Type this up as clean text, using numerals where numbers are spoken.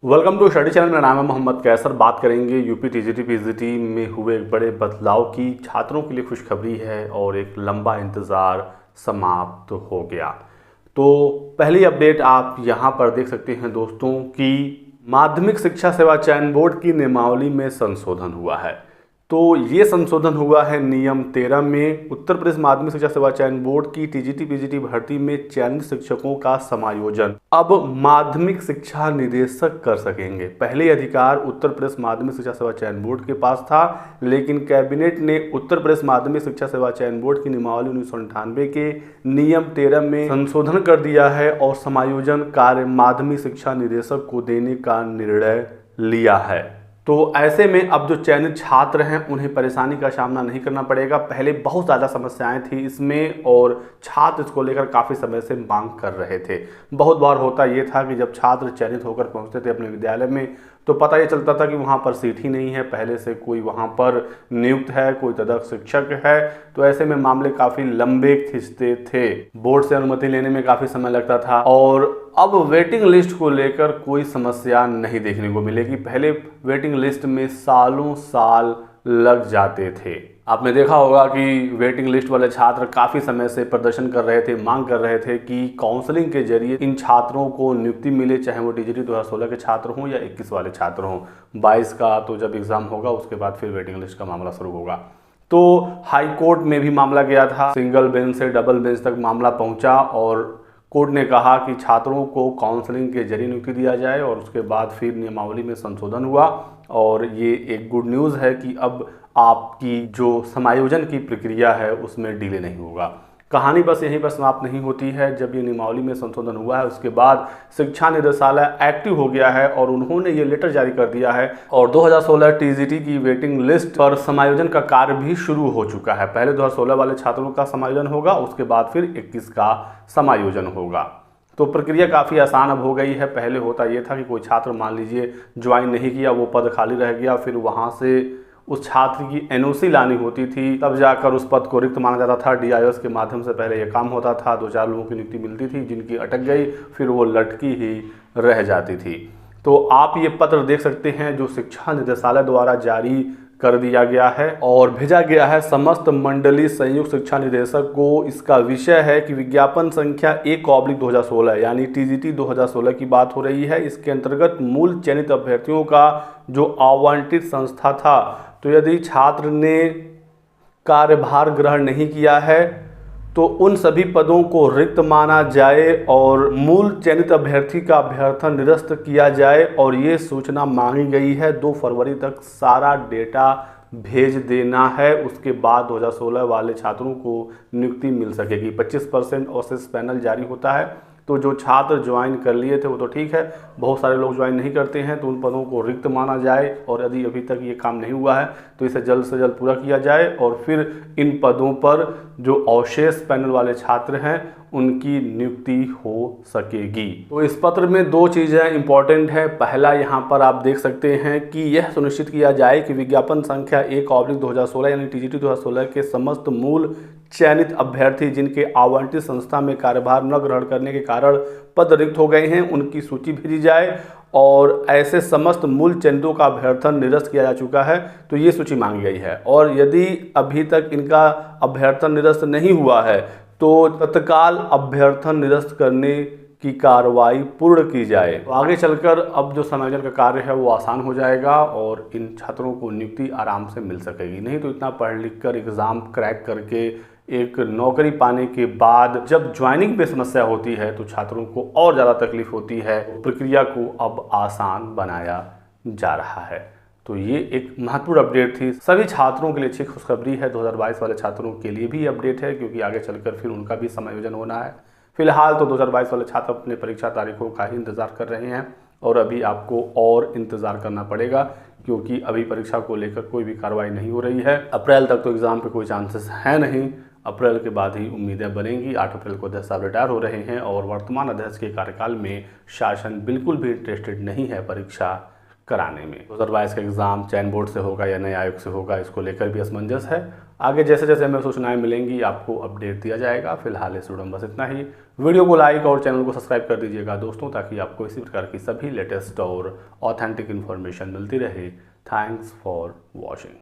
Welcome to study channel. मेरा नाम है मोहम्मद कैसर। बात करेंगे यूपी टीजीटी पीजीटी में हुए एक बड़े बदलाव की। छात्रों के लिए खुशखबरी है और एक लंबा इंतज़ार समाप्त हो गया। तो पहली अपडेट आप यहाँ पर देख सकते हैं दोस्तों कि माध्यमिक शिक्षा सेवा चयन बोर्ड की नियमावली में संशोधन हुआ है। तो ये संशोधन हुआ है नियम 13 में। उत्तर प्रदेश माध्यमिक शिक्षा सेवा चयन बोर्ड की टीजीटी पीजीटी भर्ती में चयनित शिक्षकों का समायोजन अब माध्यमिक शिक्षा निदेशक कर सकेंगे। पहले अधिकार उत्तर प्रदेश माध्यमिक शिक्षा सेवा चयन बोर्ड के पास था, लेकिन कैबिनेट ने उत्तर प्रदेश माध्यमिक शिक्षा सेवा चयन बोर्ड की नियमावली 1998 के नियम 13 में संशोधन कर दिया है और समायोजन कार्य माध्यमिक शिक्षा निदेशक को देने का निर्णय लिया है। तो ऐसे में अब जो चयनित छात्र हैं उन्हें परेशानी का सामना नहीं करना पड़ेगा। पहले बहुत ज़्यादा समस्याएं थी इसमें और छात्र इसको लेकर काफ़ी समय से मांग कर रहे थे। बहुत बार होता ये था कि जब छात्र चयनित होकर पहुंचते थे अपने विद्यालय में तो पता ये चलता था कि वहाँ पर सीट ही नहीं है, पहले से कोई वहाँ पर नियुक्त है, कोई तदर्थ शिक्षक है। तो ऐसे में मामले काफ़ी लंबे खिंचते थे, बोर्ड से अनुमति लेने में काफ़ी समय लगता था और अब वेटिंग लिस्ट को लेकर कोई समस्या नहीं देखने को मिलेगी। पहले वेटिंग लिस्ट में सालों साल लग जाते थे। आपने देखा होगा कि वेटिंग लिस्ट वाले छात्र काफ़ी समय से प्रदर्शन कर रहे थे, मांग कर रहे थे कि काउंसलिंग के जरिए इन छात्रों को नियुक्ति मिले, चाहे वो टीजीटी 2016 के छात्र हों या 21 वाले छात्र हों। 22 का तो जब एग्ज़ाम होगा उसके बाद फिर वेटिंग लिस्ट का मामला शुरू होगा। तो हाई कोर्ट में भी मामला गया था, सिंगल बेंच से डबल बेंच तक मामला पहुँचा और कोर्ट ने कहा कि छात्रों को काउंसलिंग के जरिए नियुक्ति दिया जाए और उसके बाद फिर नियमावली में संशोधन हुआ। और ये एक गुड न्यूज़ है कि अब आपकी जो समायोजन की प्रक्रिया है उसमें डिले नहीं होगा। कहानी बस यहीं पर समाप्त नहीं होती है। जब ये नियमावली में संशोधन हुआ है उसके बाद शिक्षा निदेशालय एक्टिव हो गया है और उन्होंने ये लेटर जारी कर दिया है और 2016 टीजीटी की वेटिंग लिस्ट पर समायोजन का कार्य भी शुरू हो चुका है। पहले 2016 वाले छात्रों का समायोजन होगा, उसके बाद फिर 21 का समायोजन होगा। तो प्रक्रिया काफ़ी आसान अब हो गई है। पहले होता ये था कि कोई छात्र मान लीजिए ज्वाइन नहीं किया, वो पद खाली रह गया, फिर वहाँ से उस छात्र की एनओसी लानी होती थी, तब जाकर उस पद को रिक्त माना जाता था। डीआईओएस के माध्यम से पहले ये काम होता था। 2-4 लोगों की नियुक्ति मिलती थी, जिनकी अटक गई फिर वो लटकी ही रह जाती थी। तो आप ये पत्र देख सकते हैं जो शिक्षा निदेशालय द्वारा जारी कर दिया गया है और भेजा गया है समस्त मंडलीय संयुक्त शिक्षा निदेशक को। इसका विषय है कि विज्ञापन संख्या 1/2016 यानी टीजीटी 2016 की बात हो रही है। इसके अंतर्गत मूल चयनित अभ्यर्थियों का जो आवंटित संस्था था, तो यदि छात्र ने कार्यभार ग्रहण नहीं किया है तो उन सभी पदों को रिक्त माना जाए और मूल चयनित अभ्यर्थी का अभ्यर्थन निरस्त किया जाए। और ये सूचना मांगी गई है 2 फरवरी तक सारा डेटा भेज देना है। उसके बाद 2016 वाले छात्रों को नियुक्ति मिल सकेगी। 25% औसत पैनल जारी होता है। तो जो छात्र ज्वाइन कर लिए थे वो तो ठीक है, बहुत सारे लोग ज्वाइन नहीं करते हैं, तो उन पदों को रिक्त माना जाए और यदि अभी तक ये काम नहीं हुआ है तो इसे जल्द से जल्द पूरा किया जाए और फिर इन पदों पर जो अवशेष पैनल वाले छात्र हैं उनकी नियुक्ति हो सकेगी। तो इस पत्र में 2 चीज़ें इंपॉर्टेंट है। पहला, यहाँ पर आप देख सकते हैं कि यह सुनिश्चित किया जाए कि विज्ञापन संख्या 1/2016 यानी टीजीटी 2016 के समस्त मूल चयनित अभ्यर्थी जिनके आवंटित संस्था में कार्यभार न ग्रहण करने के कारण पद रिक्त हो गए हैं उनकी सूची भेजी जाए और ऐसे समस्त मूल चयनितों का अभ्यर्थन निरस्त किया जा चुका है तो ये सूची मांगी गई है। और यदि अभी तक इनका अभ्यर्थन निरस्त नहीं हुआ है तो तत्काल अभ्यर्थन निरस्त करने की कार्रवाई पूर्ण की जाए। तो आगे चलकर अब जो समायोजन का कार्य है वो आसान हो जाएगा और इन छात्रों को नियुक्ति आराम से मिल सकेगी। नहीं तो इतना पढ़ लिख कर एग्ज़ाम क्रैक करके एक नौकरी पाने के बाद जब ज्वाइनिंग पे समस्या होती है तो छात्रों को और ज़्यादा तकलीफ होती है। प्रक्रिया को अब आसान बनाया जा रहा है। तो ये एक महत्वपूर्ण अपडेट थी। सभी छात्रों के लिए अच्छी खुशखबरी है। 2022 वाले छात्रों के लिए भी अपडेट है क्योंकि आगे चलकर फिर उनका भी समायोजन होना है। फिलहाल तो 2022 वाले छात्र अपने परीक्षा तारीखों का ही इंतज़ार कर रहे हैं और अभी आपको और इंतज़ार करना पड़ेगा क्योंकि अभी परीक्षा को लेकर कोई भी कार्रवाई नहीं हो रही है। अप्रैल तक तो एग्ज़ाम पे कोई चांसेस है नहीं, अप्रैल के बाद ही उम्मीदें बनेंगी। 8 अप्रैल को अध्यक्ष साहब रिटायर हो रहे हैं और वर्तमान अध्यक्ष के कार्यकाल में शासन बिल्कुल भी इंटरेस्टेड नहीं है परीक्षा कराने में। 2022 का एग्ज़ाम चयन बोर्ड से होगा या नए आयोग से होगा, इसको लेकर भी असमंजस है। आगे जैसे जैसे हमें सूचनाएं मिलेंगी आपको अपडेट दिया जाएगा। फिलहाल इस वीडियो में बस इतना ही। वीडियो को लाइक और चैनल को सब्सक्राइब कर दीजिएगा दोस्तों, ताकि आपको इसी प्रकार की सभी लेटेस्ट और ऑथेंटिक इन्फॉर्मेशन मिलती रहे। Thanks for watching.